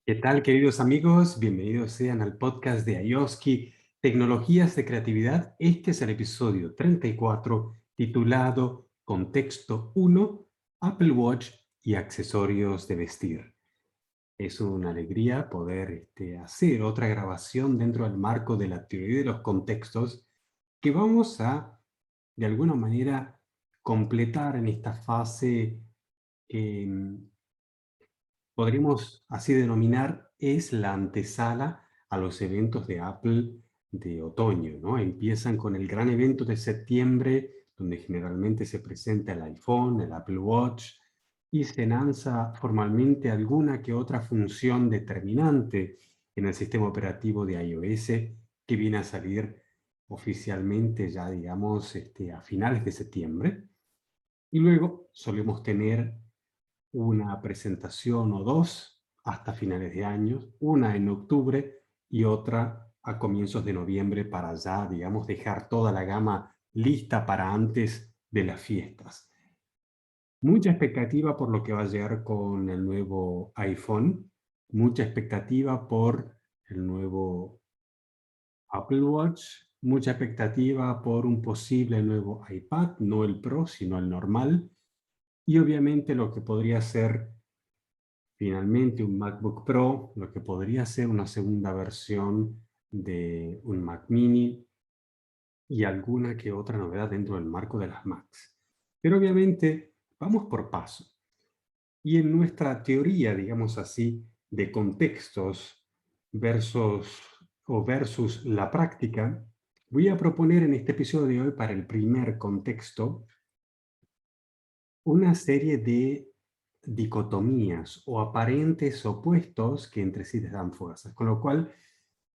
¿Qué tal, queridos amigos? Bienvenidos sean al podcast de Ayoski, Tecnologías de Creatividad. Este es el episodio 34, titulado Contexto 1, Apple Watch y accesorios de vestir. Es una alegría poder hacer otra grabación dentro del marco de la teoría de los contextos que vamos a, de alguna manera, completar en esta fase que podríamos así denominar, es la antesala a los eventos de Apple de otoño, ¿no? Empiezan con el gran evento de septiembre, donde generalmente se presenta el iPhone, el Apple Watch, y se lanza formalmente alguna que otra función determinante en el sistema operativo de iOS, que viene a salir oficialmente ya, digamos, a finales de septiembre. Y luego solemos tener una presentación o dos hasta finales de año, una en octubre y otra a comienzos de noviembre para ya, digamos, dejar toda la gama lista para antes de las fiestas. Mucha expectativa por lo que va a llegar con el nuevo iPhone, mucha expectativa por el nuevo Apple Watch, mucha expectativa por un posible nuevo iPad, no el Pro, sino el normal, y obviamente lo que podría ser finalmente un MacBook Pro, lo que podría ser una segunda versión de un Mac Mini y alguna que otra novedad dentro del marco de las Macs. Pero obviamente vamos por paso. Y en nuestra teoría, digamos así, de contextos versus versus la práctica, voy a proponer en este episodio de hoy para el primer contexto una serie de dicotomías o aparentes opuestos que entre sí les dan fuerzas. Con lo cual,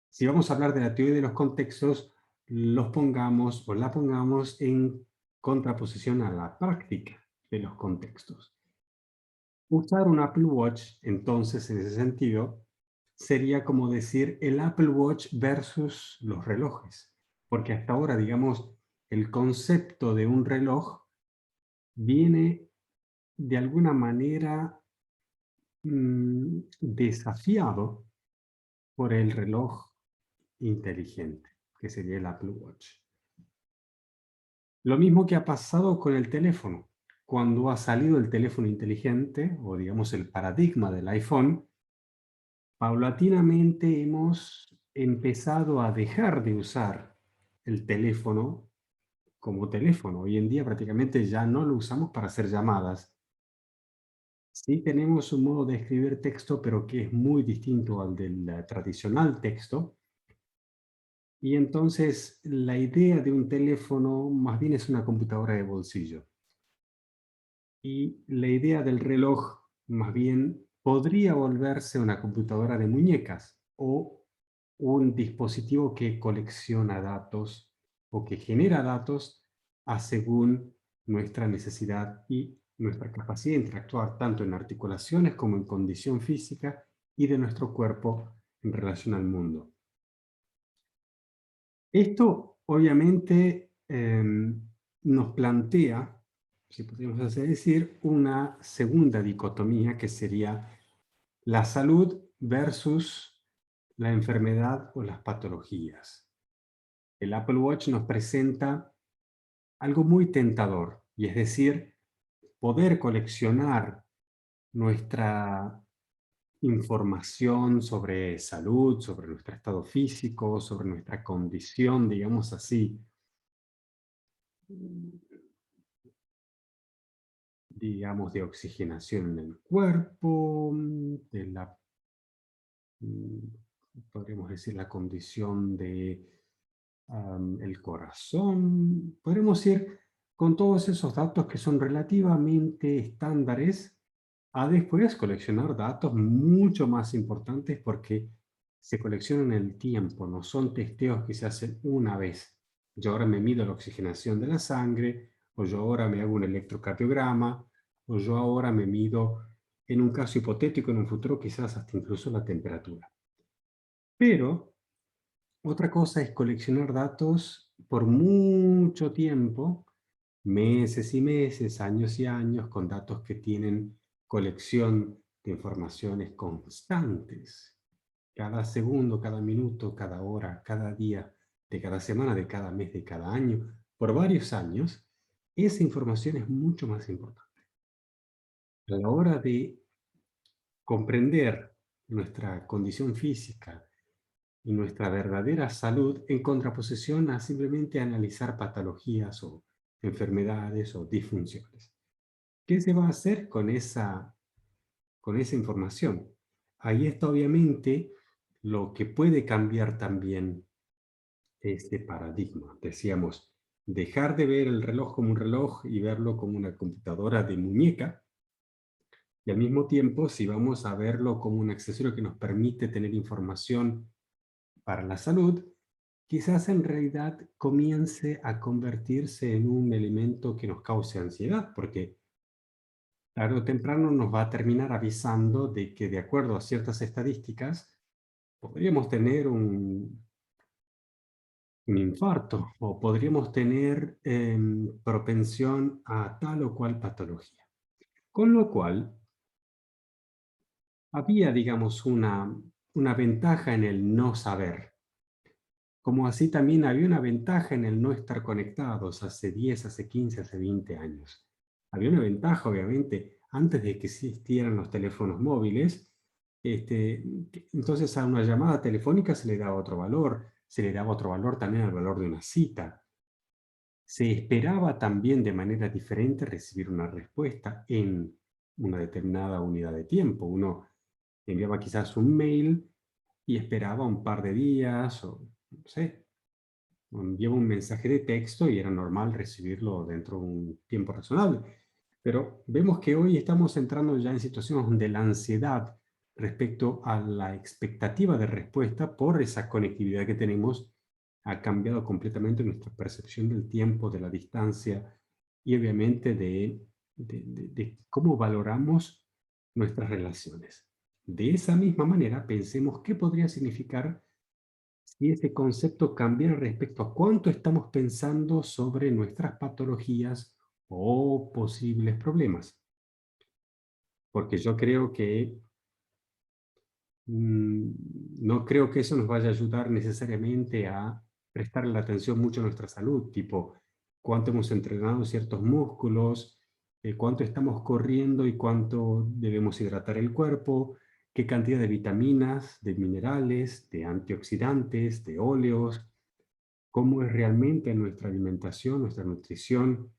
si vamos a hablar de la teoría de los contextos, los pongamos o la pongamos en contraposición a la práctica de los contextos. Usar un Apple Watch, entonces, en ese sentido, sería como decir el Apple Watch versus los relojes. Porque hasta ahora, digamos, el concepto de un reloj viene de alguna manera desafiado por el reloj inteligente, que sería el Apple Watch. Lo mismo que ha pasado con el teléfono. Cuando ha salido el teléfono inteligente, o digamos el paradigma del iPhone, paulatinamente hemos empezado a dejar de usar el teléfono como teléfono. Hoy en día prácticamente ya no lo usamos para hacer llamadas. Sí tenemos un modo de escribir texto, pero que es muy distinto al del tradicional texto. Y entonces la idea de un teléfono más bien es una computadora de bolsillo. Y la idea del reloj más bien podría volverse una computadora de muñecas o un dispositivo que colecciona datos o que genera datos a según nuestra necesidad y nuestra capacidad de interactuar tanto en articulaciones como en condición física y de nuestro cuerpo en relación al mundo. Esto obviamente nos plantea, si podríamos así decir, una segunda dicotomía que sería la salud versus la enfermedad o las patologías. El Apple Watch nos presenta algo muy tentador, y es decir, poder coleccionar nuestra información sobre salud, sobre nuestro estado físico, sobre nuestra condición, digamos así, digamos, de oxigenación en el cuerpo, de la, mm, podríamos decir, la condición de el corazón. Podremos ir con todos esos datos que son relativamente estándares a después coleccionar datos mucho más importantes porque se coleccionan en el tiempo, no son testeos que se hacen una vez. Yo ahora me mido la oxigenación de la sangre, o yo ahora me hago un electrocardiograma, o yo ahora me mido, en un caso hipotético, en un futuro, quizás hasta incluso la temperatura. Pero otra cosa es coleccionar datos por mucho tiempo, meses y meses, años y años, con datos que tienen colección de informaciones constantes. Cada segundo, cada minuto, cada hora, cada día, de cada semana, de cada mes, de cada año, por varios años, esa información es mucho más importante. A la hora de comprender nuestra condición física y nuestra verdadera salud en contraposición a simplemente analizar patologías o enfermedades o disfunciones. ¿Qué se va a hacer con esa información? Ahí está obviamente lo que puede cambiar también este paradigma. Decíamos, dejar de ver el reloj como un reloj y verlo como una computadora de muñeca, y al mismo tiempo, si vamos a verlo como un accesorio que nos permite tener información para la salud, quizás en realidad comience a convertirse en un elemento que nos cause ansiedad, porque tarde o temprano nos va a terminar avisando de que de acuerdo a ciertas estadísticas, podríamos tener un infarto o podríamos tener propensión a tal o cual patología. Con lo cual, había, digamos, una ventaja en el no saber. Como así también había una ventaja en el no estar conectados hace 10, hace 15, hace 20 años. Había una ventaja, obviamente, antes de que existieran los teléfonos móviles, entonces a una llamada telefónica se le daba otro valor, se le daba otro valor también al valor de una cita. Se esperaba también de manera diferente recibir una respuesta en una determinada unidad de tiempo. Uno enviaba quizás un mail y esperaba un par de días o, no sé, enviaba un mensaje de texto y era normal recibirlo dentro de un tiempo razonable. Pero vemos que hoy estamos entrando ya en situaciones donde la ansiedad respecto a la expectativa de respuesta por esa conectividad que tenemos ha cambiado completamente nuestra percepción del tiempo, de la distancia y obviamente de cómo valoramos nuestras relaciones. De esa misma manera, pensemos qué podría significar si ese concepto cambiara respecto a cuánto estamos pensando sobre nuestras patologías o posibles problemas. Porque yo creo que mm, no creo que eso nos vaya a ayudar necesariamente a prestar la atención mucho a nuestra salud, tipo cuánto hemos entrenado ciertos músculos, cuánto estamos corriendo y cuánto debemos hidratar el cuerpo, qué cantidad de vitaminas, de minerales, de antioxidantes, de óleos, cómo es realmente nuestra alimentación, nuestra nutrición,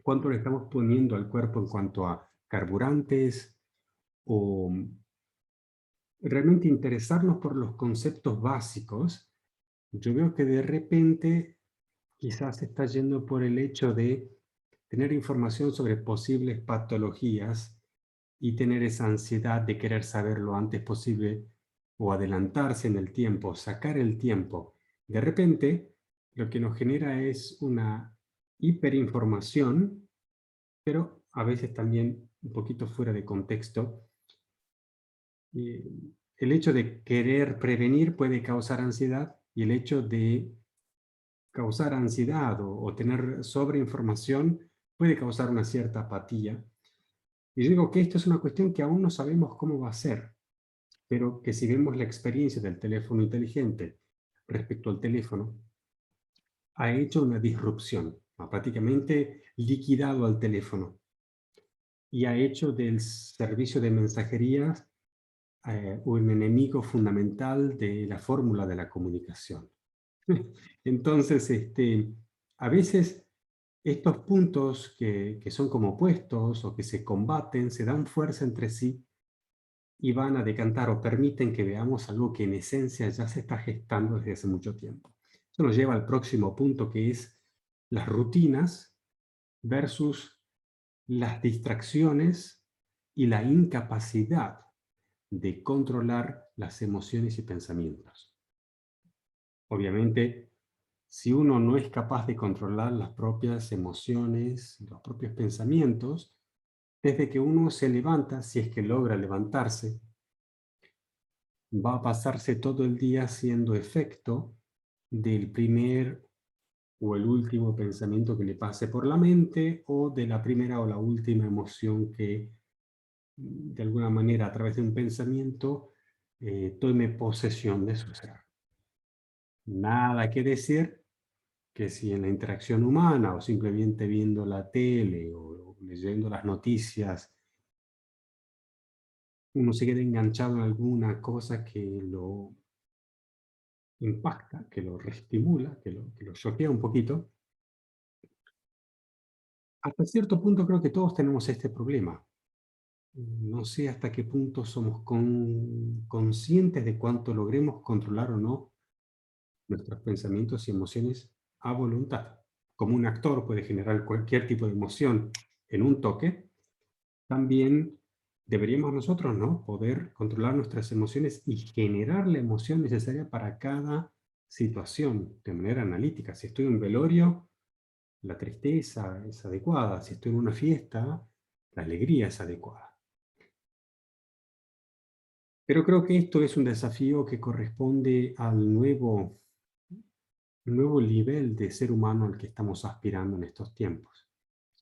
cuánto le estamos poniendo al cuerpo en cuanto a carburantes, o realmente interesarnos por los conceptos básicos. Yo veo que de repente quizás se está yendo por el hecho de tener información sobre posibles patologías y tener esa ansiedad de querer saber lo antes posible o adelantarse en el tiempo, sacar el tiempo. De repente, lo que nos genera es una hiperinformación, pero a veces también un poquito fuera de contexto. Eh, el hecho de querer prevenir puede causar ansiedad y el hecho de causar ansiedad o tener sobreinformación puede causar una cierta apatía. Y yo digo que esto es una cuestión que aún no sabemos cómo va a ser, pero que si vemos la experiencia del teléfono inteligente respecto al teléfono, ha hecho una disrupción, ha prácticamente liquidado al teléfono y ha hecho del servicio de mensajería un enemigo fundamental de la fórmula de la comunicación. Entonces, a veces estos puntos que son como opuestos o que se combaten, se dan fuerza entre sí y van a decantar o permiten que veamos algo que en esencia ya se está gestando desde hace mucho tiempo. Eso nos lleva al próximo punto, que es las rutinas versus las distracciones y la incapacidad de controlar las emociones y pensamientos. Obviamente, si uno no es capaz de controlar las propias emociones, los propios pensamientos, desde que uno se levanta, si es que logra levantarse, va a pasarse todo el día siendo efecto del primer o el último pensamiento que le pase por la mente o de la primera o la última emoción que de alguna manera, a través de un pensamiento, tome posesión de su ser. Nada que decir que si en la interacción humana o simplemente viendo la tele o leyendo las noticias, uno se queda enganchado en alguna cosa que lo impacta, que lo reestimula, que lo choquea un poquito. Hasta cierto punto creo que todos tenemos este problema. No sé hasta qué punto somos conscientes de cuánto logremos controlar o no nuestros pensamientos y emociones a voluntad. Como un actor puede generar cualquier tipo de emoción en un toque, también deberíamos nosotros, ¿no?, poder controlar nuestras emociones y generar la emoción necesaria para cada situación de manera analítica. Si estoy en un velorio, la tristeza es adecuada. Si estoy en una fiesta, la alegría es adecuada. Pero creo que esto es un desafío que corresponde al nuevo nivel de ser humano al que estamos aspirando en estos tiempos.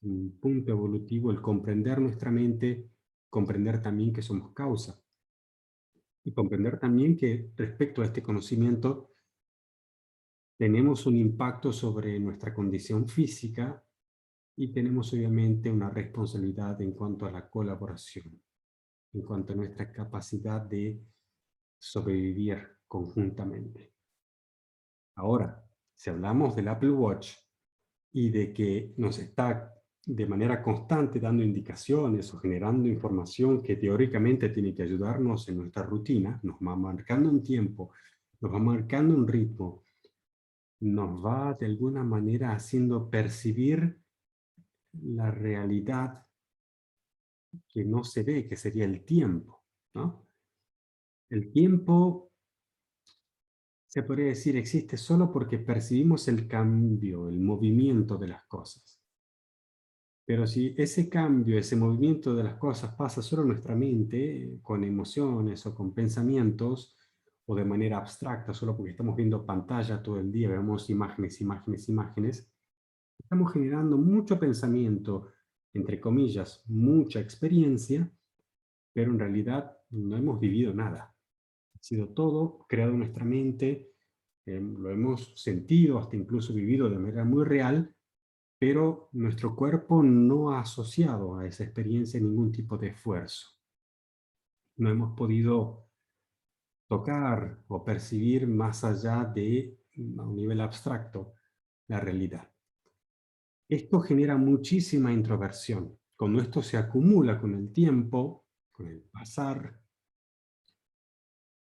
Un punto evolutivo el comprender nuestra mente, comprender también que somos causa y comprender también que respecto a este conocimiento tenemos un impacto sobre nuestra condición física y tenemos obviamente una responsabilidad en cuanto a la colaboración, en cuanto a nuestra capacidad de sobrevivir conjuntamente. Ahora, si hablamos del Apple Watch y de que nos está de manera constante dando indicaciones o generando información que teóricamente tiene que ayudarnos en nuestra rutina, nos va marcando un tiempo, nos va marcando un ritmo, nos va de alguna manera haciendo percibir la realidad que no se ve, que sería el tiempo, ¿no? El tiempo, se podría decir, existe solo porque percibimos el cambio, el movimiento de las cosas. Pero si ese cambio, ese movimiento de las cosas pasa solo en nuestra mente, con emociones o con pensamientos, o de manera abstracta, solo porque estamos viendo pantalla todo el día, vemos imágenes, imágenes, imágenes, estamos generando mucho pensamiento, entre comillas, mucha experiencia, pero en realidad no hemos vivido nada. Ha sido todo creado en nuestra mente, lo hemos sentido, hasta incluso vivido de manera muy real, pero nuestro cuerpo no ha asociado a esa experiencia ningún tipo de esfuerzo. No hemos podido tocar o percibir más allá de, a un nivel abstracto, la realidad. Esto genera muchísima introversión. Cuando esto se acumula con el tiempo, con el pasar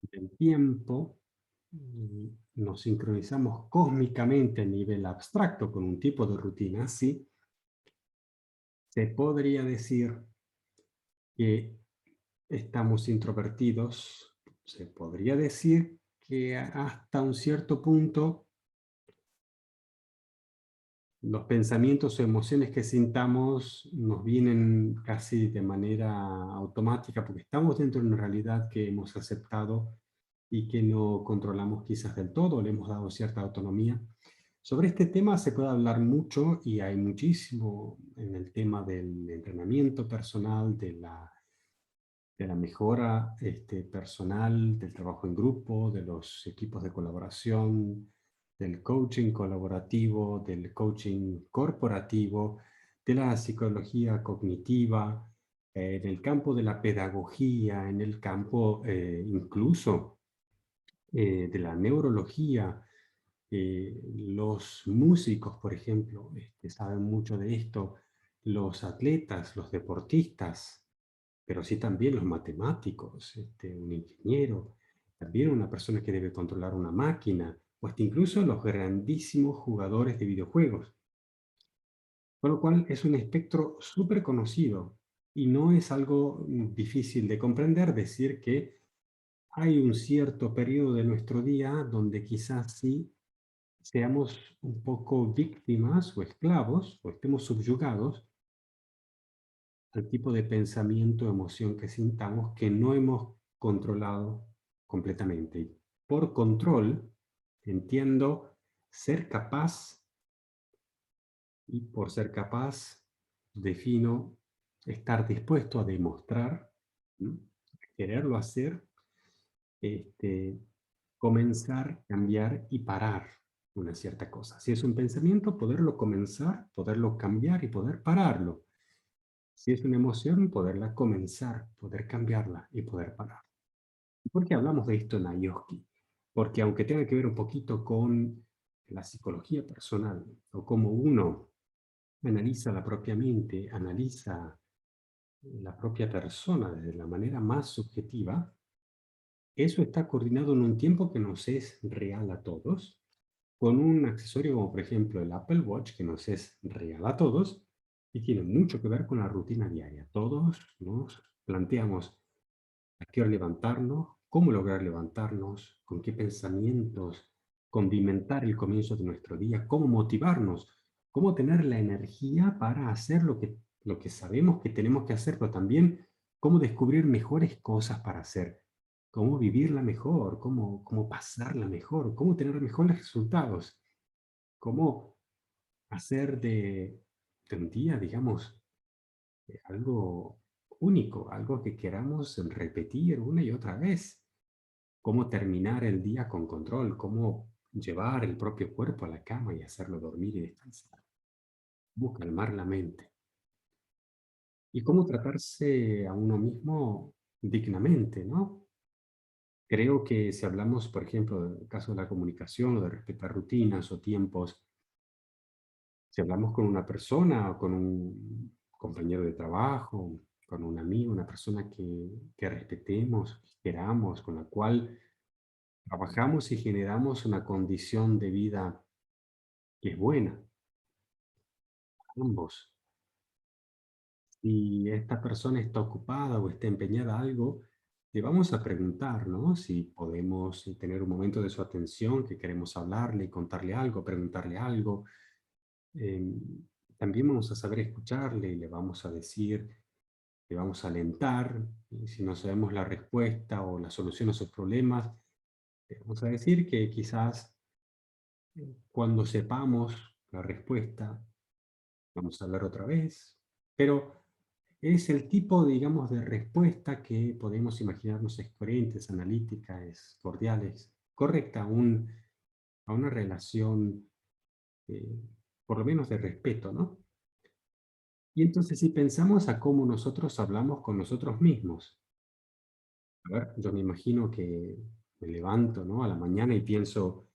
del tiempo, nos sincronizamos cósmicamente a nivel abstracto con un tipo de rutina así, se podría decir que estamos introvertidos. Se podría decir que hasta un cierto punto los pensamientos o emociones que sintamos nos vienen casi de manera automática porque estamos dentro de una realidad que hemos aceptado y que no controlamos quizás del todo, le hemos dado cierta autonomía. Sobre este tema se puede hablar mucho y hay muchísimo en el tema del entrenamiento personal, de la mejora personal, del trabajo en grupo, de los equipos de colaboración, del coaching colaborativo, del coaching corporativo, de la psicología cognitiva, en el campo de la pedagogía, en el campo incluso de la neurología. Los músicos, por ejemplo, saben mucho de esto, los atletas, los deportistas, pero sí también los matemáticos, un ingeniero, también una persona que debe controlar una máquina, o hasta incluso los grandísimos jugadores de videojuegos. Con lo cual es un espectro súper conocido y no es algo difícil de comprender decir que hay un cierto periodo de nuestro día donde quizás sí seamos un poco víctimas o esclavos o estemos subyugados al tipo de pensamiento o emoción que sintamos que no hemos controlado completamente. Y por control entiendo ser capaz, y por ser capaz defino estar dispuesto a demostrar ¿Mm? Quererlo hacer, este, comenzar, cambiar y parar una cierta cosa. Si es un pensamiento, poderlo comenzar, poderlo cambiar y poder pararlo. Si es una emoción, poderla comenzar, poder cambiarla y poder parar. ¿Por qué hablamos de esto en Ayoski? Porque aunque tenga que ver un poquito con la psicología personal o cómo uno analiza la propia mente, analiza la propia persona desde la manera más subjetiva, eso está coordinado en un tiempo que nos es real a todos, con un accesorio como por ejemplo el Apple Watch, que nos es real a todos y tiene mucho que ver con la rutina diaria. Todos nos planteamos a qué hora levantarnos, cómo lograr levantarnos, con qué pensamientos condimentar el comienzo de nuestro día, cómo motivarnos, cómo tener la energía para hacer lo que sabemos que tenemos que hacer, pero también cómo descubrir mejores cosas para hacer, cómo vivirla mejor, cómo pasarla mejor, cómo tener mejores resultados, cómo hacer de un día, digamos, algo único, algo que queramos repetir una y otra vez. Cómo terminar el día con control, cómo llevar el propio cuerpo a la cama y hacerlo dormir y descansar, cómo calmar la mente y cómo tratarse a uno mismo dignamente, ¿no? Creo que si hablamos, por ejemplo, del caso de la comunicación o de respetar rutinas o tiempos, si hablamos con una persona o con un compañero de trabajo, con un amigo, una persona que respetemos, que queramos, con la cual trabajamos y generamos una condición de vida que es buena, ambos. Si esta persona está ocupada o está empeñada en algo, le vamos a preguntar, ¿no? Si podemos tener un momento de su atención, que queremos hablarle y contarle algo, preguntarle algo. Em, También vamos a saber escucharle y le vamos a decir, le vamos a alentar. Y si no sabemos la respuesta o la solución a sus problemas, le vamos a decir que quizás cuando sepamos la respuesta, vamos a hablar otra vez. Pero es el tipo, digamos, de respuesta que podemos imaginarnos es coherente, es analítica, es cordial, es correcta a una relación, eh, por lo menos de respeto, ¿no? Y entonces si pensamos a cómo nosotros hablamos con nosotros mismos, a ver, yo me imagino que me levanto, ¿no? A la mañana y pienso,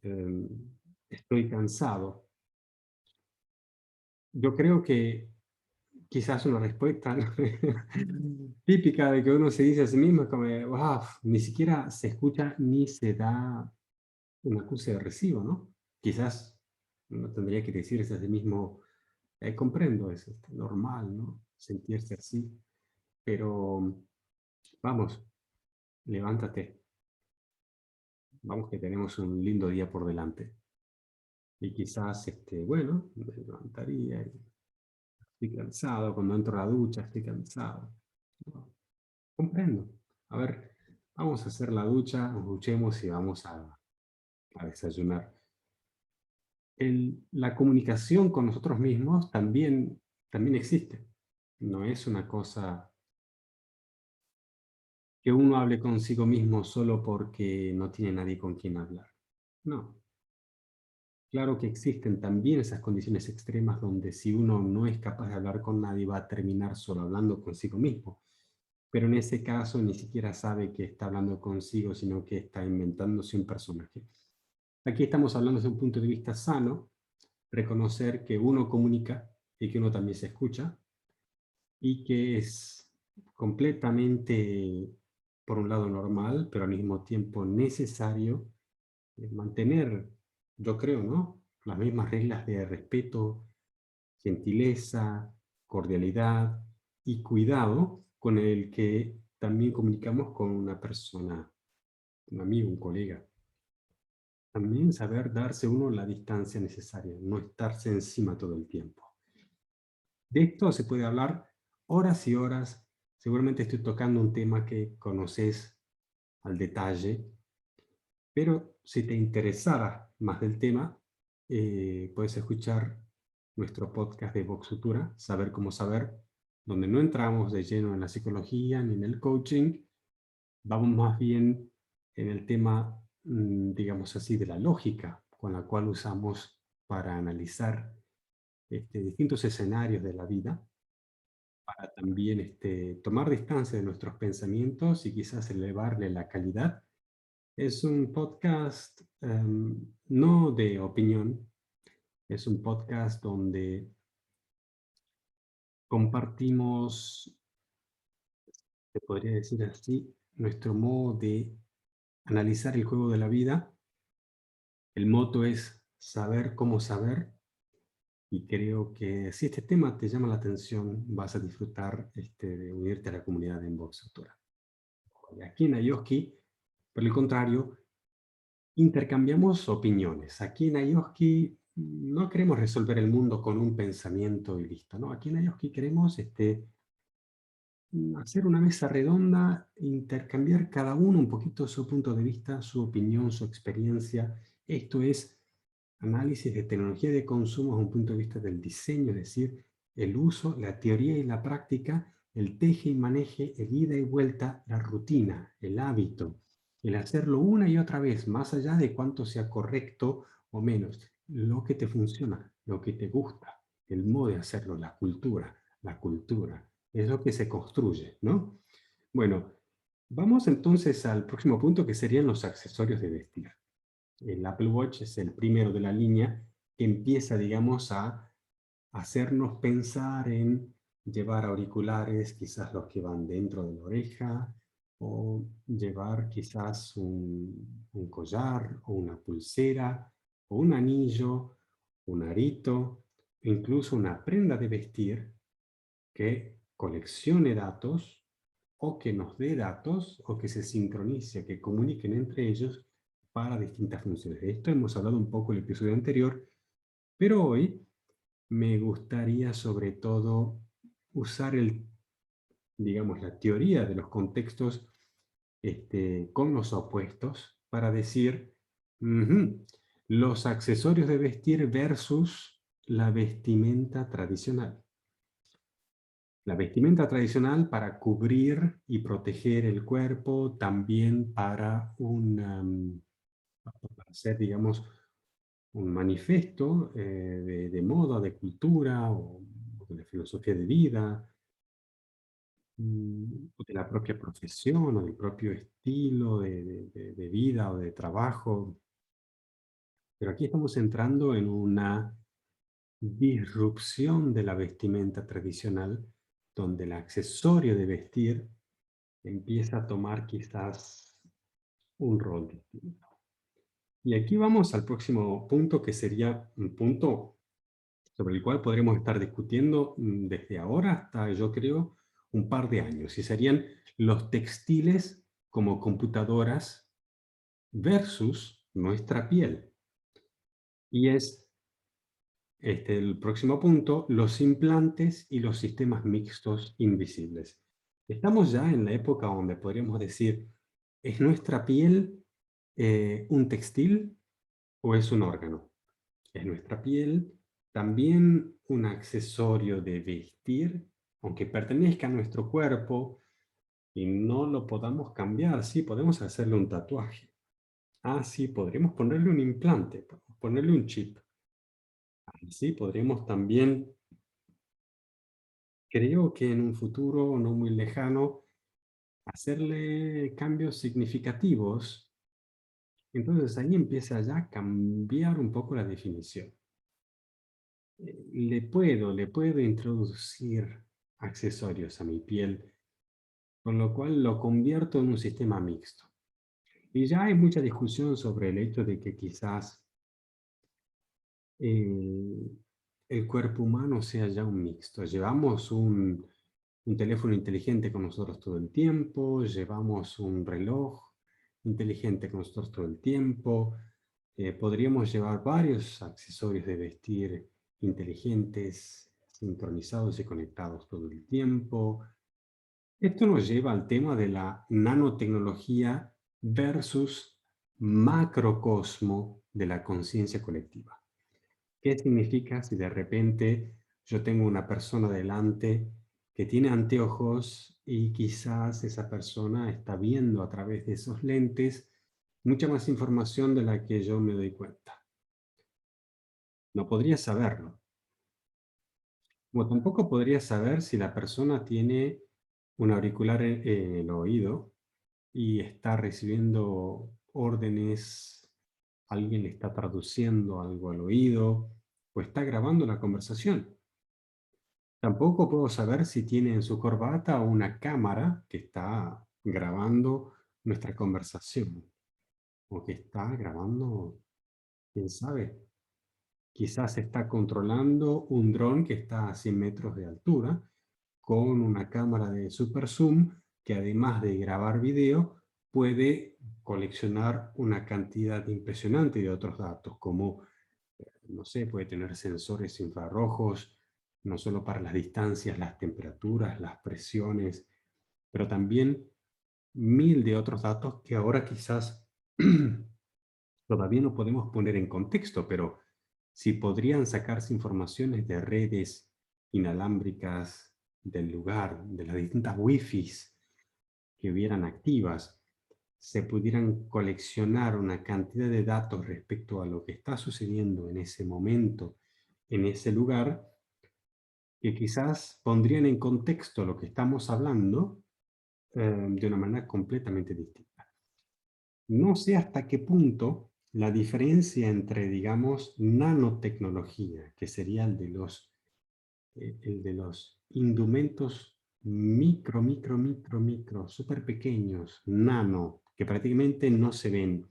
em, estoy cansado. Yo creo que quizás una respuesta típica de que uno se dice a sí mismo es como, wow, ni siquiera se escucha ni se da un acuse de recibo, ¿no? Quizás uno tendría que decirse a sí mismo, comprendo, es normal, ¿no? Sentirse así, pero vamos, levántate, vamos que tenemos un lindo día por delante. Y quizás, bueno, me levantaría, y estoy cansado, cuando entro a la ducha estoy cansado. ¿No? Comprendo. A ver, vamos a hacer la ducha, nos duchemos y vamos a desayunar. La comunicación con nosotros mismos también existe. No es una cosa que uno hable consigo mismo solo porque no tiene nadie con quien hablar. No. Claro que existen también esas condiciones extremas donde si uno no es capaz de hablar con nadie va a terminar solo hablando consigo mismo. Pero en ese caso ni siquiera sabe que está hablando consigo, sino que está inventándose un personaje. Aquí estamos hablando desde un punto de vista sano, reconocer que uno comunica y que uno también se escucha, y que es completamente, por un lado, normal, pero al mismo tiempo necesario mantener, yo creo, ¿no? Las mismas reglas de respeto, gentileza, cordialidad y cuidado con el que también comunicamos con una persona, un amigo, un colega. También saber darse uno la distancia necesaria, no estarse encima todo el tiempo. De esto se puede hablar horas y horas. Seguramente estoy tocando un tema que conoces al detalle, pero si te interesara más del tema, puedes escuchar nuestro podcast de Vox Futura, Saber cómo saber, donde no entramos de lleno en la psicología ni en el coaching, vamos más bien en el tema, digamos así, de la lógica con la cual usamos para analizar distintos escenarios de la vida, para también tomar distancia de nuestros pensamientos y quizás elevarle la calidad. Es un podcast no de opinión, es un podcast donde compartimos, se podría decir así, nuestro modo de analizar el juego de la vida. El moto es saber cómo saber, y creo que si este tema te llama la atención, vas a disfrutar de unirte a la comunidad de Inbox Autora. Aquí en Ayoski, por el contrario, intercambiamos opiniones. Aquí en Ayoski no queremos resolver el mundo con un pensamiento y listo, ¿no? Aquí en Ayoski queremos hacer una mesa redonda, intercambiar cada uno un poquito su punto de vista, su opinión, su experiencia. Esto es análisis de tecnología de consumo desde un punto de vista del diseño, es decir, el uso, la teoría y la práctica, el teje y maneje, el ida y vuelta, la rutina, el hábito, el hacerlo una y otra vez, más allá de cuánto sea correcto o menos, lo que te funciona, lo que te gusta, el modo de hacerlo, la cultura, es lo que se construye, ¿no? Bueno, vamos entonces al próximo punto, que serían los accesorios de vestir. El Apple Watch es el primero de la línea que empieza, digamos, a hacernos pensar en llevar auriculares, quizás los que van dentro de la oreja, o llevar quizás un collar, o una pulsera, o un anillo, un arito, incluso una prenda de vestir que coleccione datos, o que nos dé datos, o que se sincronice, que comuniquen entre ellos para distintas funciones. De esto hemos hablado un poco en el episodio anterior, pero hoy me gustaría sobre todo usar digamos, la teoría de los contextos con los opuestos para decir, ujú, los accesorios de vestir versus la vestimenta tradicional. La vestimenta tradicional para cubrir y proteger el cuerpo, también para para hacer, digamos, un manifiesto de moda, de cultura o de filosofía de vida, o de la propia profesión o del propio estilo de vida o de trabajo. Pero aquí estamos entrando en una disrupción de la vestimenta tradicional, donde el accesorio de vestir empieza a tomar quizás un rol distinto. Y aquí vamos al próximo punto, que sería un punto sobre el cual podremos estar discutiendo desde ahora hasta, yo creo, un par de años, y serían los textiles como computadoras versus nuestra piel. Y es el próximo punto, los implantes y los sistemas mixtos invisibles. Estamos ya en la época donde podríamos decir, ¿es nuestra piel un textil o es un órgano? ¿Es nuestra piel también un accesorio de vestir, aunque pertenezca a nuestro cuerpo y no lo podamos cambiar? Sí, podemos hacerle un tatuaje. Ah, sí, podríamos ponerle un implante, ponerle un chip. Sí, podríamos también, creo que en un futuro no muy lejano, hacerle cambios significativos. Entonces ahí empieza ya a cambiar un poco la definición. Le puedo introducir accesorios a mi piel, con lo cual lo convierto en un sistema mixto. Y ya hay mucha discusión sobre el hecho de que quizás eh, el cuerpo humano sea ya un mixto. Llevamos un teléfono inteligente con nosotros todo el tiempo, llevamos un reloj inteligente con nosotros todo el tiempo, podríamos llevar varios accesorios de vestir inteligentes, sincronizados y conectados todo el tiempo. Esto nos lleva al tema de la nanotecnología versus macrocosmo de la conciencia colectiva. ¿Qué significa si de repente yo tengo una persona delante que tiene anteojos y quizás esa persona está viendo a través de esos lentes mucha más información de la que yo me doy cuenta. No podría saberlo. Como tampoco podría saber si la persona tiene un auricular en el oído y está recibiendo órdenes, alguien le está traduciendo algo al oído o está grabando la conversación. Tampoco puedo saber si tiene en su corbata una cámara que está grabando nuestra conversación o que está grabando, quién sabe, quizás está controlando un dron que está a 100 metros de altura con una cámara de super zoom que además de grabar video puede coleccionar una cantidad impresionante de otros datos como, no sé, puede tener sensores infrarrojos, no solo para las distancias, las temperaturas, las presiones, pero también mil de otros datos que ahora quizás todavía no podemos poner en contexto, pero si podrían sacarse informaciones de redes inalámbricas del lugar, de las distintas wifis que hubieran activas, se pudieran coleccionar una cantidad de datos respecto a lo que está sucediendo en ese momento, en ese lugar, que quizás pondrían en contexto lo que estamos hablando de una manera completamente distinta. No sé hasta qué punto la diferencia entre, digamos, nanotecnología, que sería el de los indumentos micro, súper pequeños, nano, que prácticamente no se ven,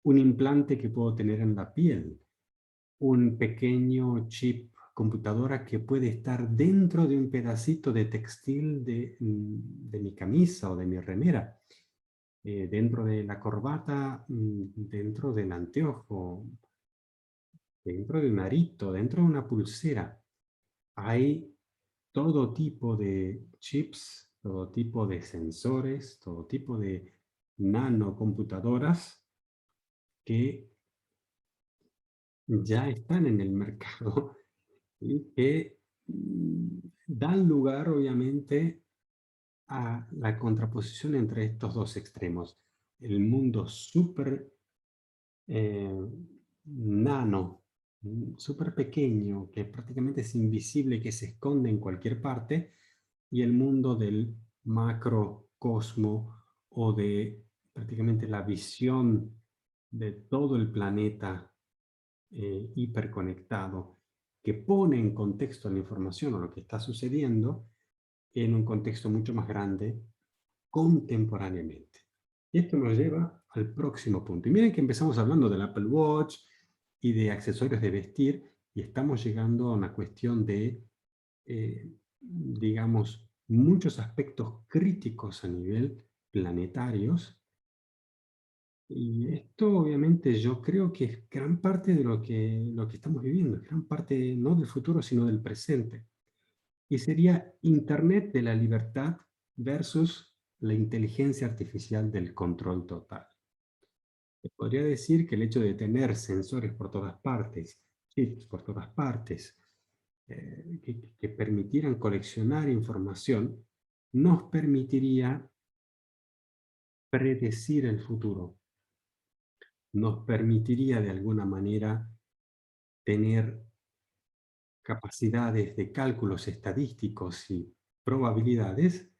un implante que puedo tener en la piel, un pequeño chip computadora que puede estar dentro de un pedacito de textil de mi camisa o de mi remera, dentro de la corbata, dentro del anteojo, dentro de un arito, dentro de una pulsera. Hay todo tipo de chips, todo tipo de sensores, todo tipo de nanocomputadoras que ya están en el mercado y que dan lugar, obviamente, a la contraposición entre estos dos extremos. El mundo súper eh, nano, súper pequeño, que prácticamente es invisible, que se esconde en cualquier parte, y el mundo del macrocosmo o de prácticamente la visión de todo el planeta hiperconectado, que pone en contexto la información o lo que está sucediendo en un contexto mucho más grande contemporáneamente. Y esto nos lleva al próximo punto. Y miren que empezamos hablando del Apple Watch y de accesorios de vestir y estamos llegando a una cuestión de, digamos, muchos aspectos críticos a nivel planetarios. Y esto obviamente yo creo que es gran parte de lo que estamos viviendo, es gran parte no del futuro, sino del presente. Y sería Internet de la libertad versus la inteligencia artificial del control total. Se podría decir que el hecho de tener sensores por todas partes, chips por todas partes, que permitieran coleccionar información, nos permitiría predecir el futuro, nos permitiría de alguna manera tener capacidades de cálculos estadísticos y probabilidades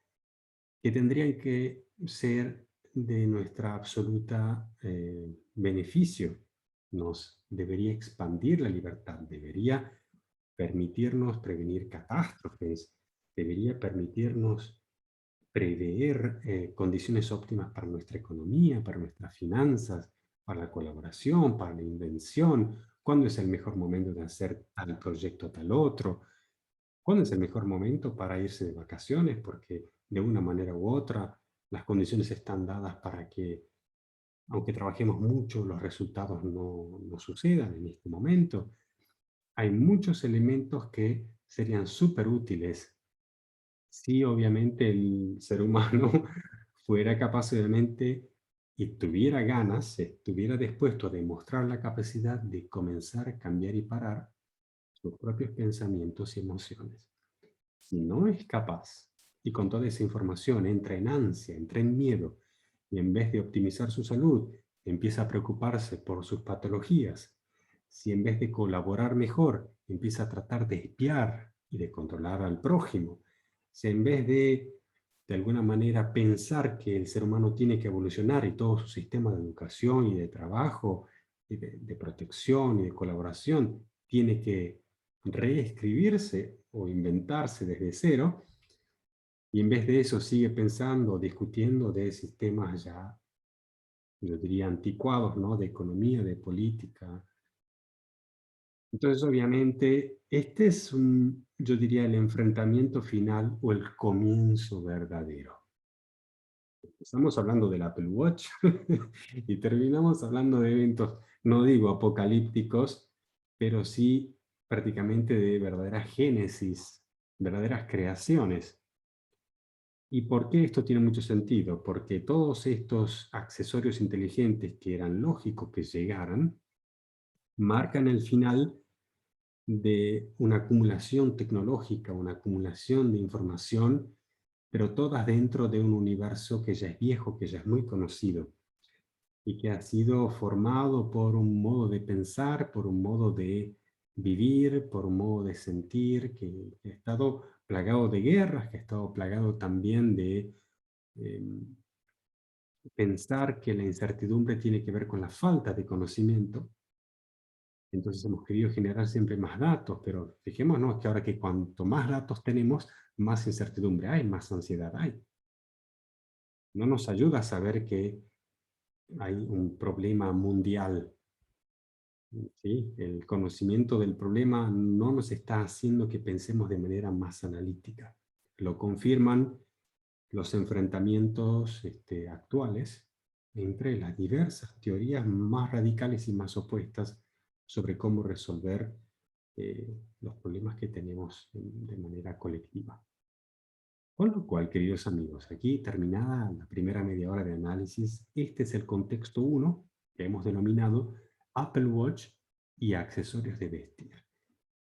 que tendrían que ser de nuestra absoluta beneficio. Nos debería expandir la libertad, debería permitirnos prevenir catástrofes, debería permitirnos prever condiciones óptimas para nuestra economía, para nuestras finanzas, para la colaboración, para la invención, cuándo es el mejor momento de hacer tal proyecto, tal otro, cuándo es el mejor momento para irse de vacaciones, porque de una manera u otra las condiciones están dadas para que, aunque trabajemos mucho, los resultados no sucedan en este momento. Hay muchos elementos que serían súper útiles si obviamente el ser humano fuera capaz obviamente y tuviera ganas, estuviera dispuesto a demostrar la capacidad de comenzar a cambiar y parar sus propios pensamientos y emociones. Si no es capaz y con toda esa información entra en ansia, entra en miedo, y en vez de optimizar su salud, empieza a preocuparse por sus patologías, si en vez de colaborar mejor, empieza a tratar de espiar y de controlar al prójimo, si en vez de alguna manera pensar que el ser humano tiene que evolucionar y todo su sistema de educación y de trabajo, y de protección y de colaboración tiene que reescribirse o inventarse desde cero, y en vez de eso sigue pensando, discutiendo de sistemas ya, yo diría, anticuados, ¿no? De economía, de política. Entonces, obviamente, este es yo diría, el enfrentamiento final o el comienzo verdadero. Estamos hablando del Apple Watch y terminamos hablando de eventos, no digo apocalípticos, pero sí prácticamente de verdaderas génesis, verdaderas creaciones. ¿Y por qué esto tiene mucho sentido? Porque todos estos accesorios inteligentes que eran lógicos que llegaran, marcan el final de una acumulación tecnológica, una acumulación de información, pero todas dentro de un universo que ya es viejo, que ya es muy conocido y que ha sido formado por un modo de pensar, por un modo de vivir, por un modo de sentir, que ha estado plagado de guerras, que ha estado plagado también de pensar que la incertidumbre tiene que ver con la falta de conocimiento. Entonces hemos querido generar siempre más datos, pero fijémonos que ahora que cuanto más datos tenemos, más incertidumbre hay, más ansiedad hay. No nos ayuda a saber que hay un problema mundial, ¿sí? El conocimiento del problema no nos está haciendo que pensemos de manera más analítica. Lo confirman los enfrentamientos actuales entre las diversas teorías más radicales y más opuestas sobre cómo resolver los problemas que tenemos de manera colectiva. Con lo cual, queridos amigos, aquí terminada la primera media hora de análisis, este es el contexto 1 que hemos denominado Apple Watch y accesorios de vestir.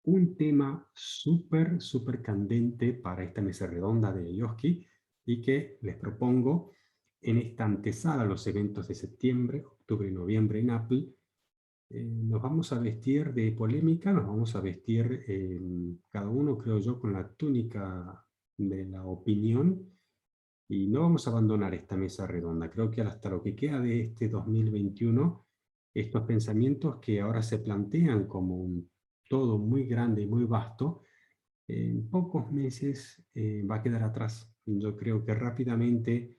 Un tema súper candente para esta mesa redonda de Yoski y que les propongo en esta antesala a los eventos de septiembre, octubre y noviembre en Apple. Nos vamos a vestir de polémica, nos vamos a vestir cada uno, creo yo, con la túnica de la opinión, y no vamos a abandonar esta mesa redonda. Creo que hasta lo que queda de este 2021, estos pensamientos que ahora se plantean como un todo muy grande y muy vasto, en pocos meses va a quedar atrás. Yo creo que rápidamente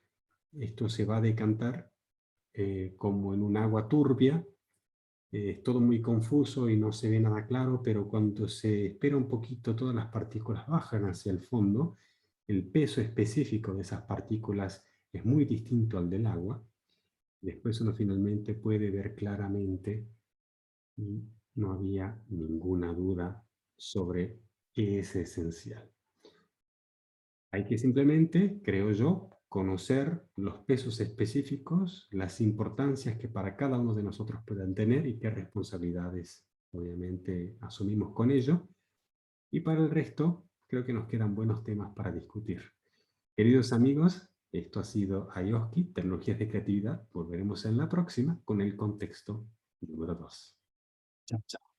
esto se va a decantar como en un agua turbia. Es todo muy confuso y no se ve nada claro, pero cuando se espera un poquito, todas las partículas bajan hacia el fondo, el peso específico de esas partículas es muy distinto al del agua. Después uno finalmente puede ver claramente, y no había ninguna duda sobre qué es esencial. Hay que simplemente, creo yo, conocer los pesos específicos, las importancias que para cada uno de nosotros puedan tener y qué responsabilidades, obviamente, asumimos con ello. Y para el resto, creo que nos quedan buenos temas para discutir. Queridos amigos, esto ha sido IOSKI, Tecnologías de Creatividad. Volveremos en la próxima con el contexto número 2. Chao, chao.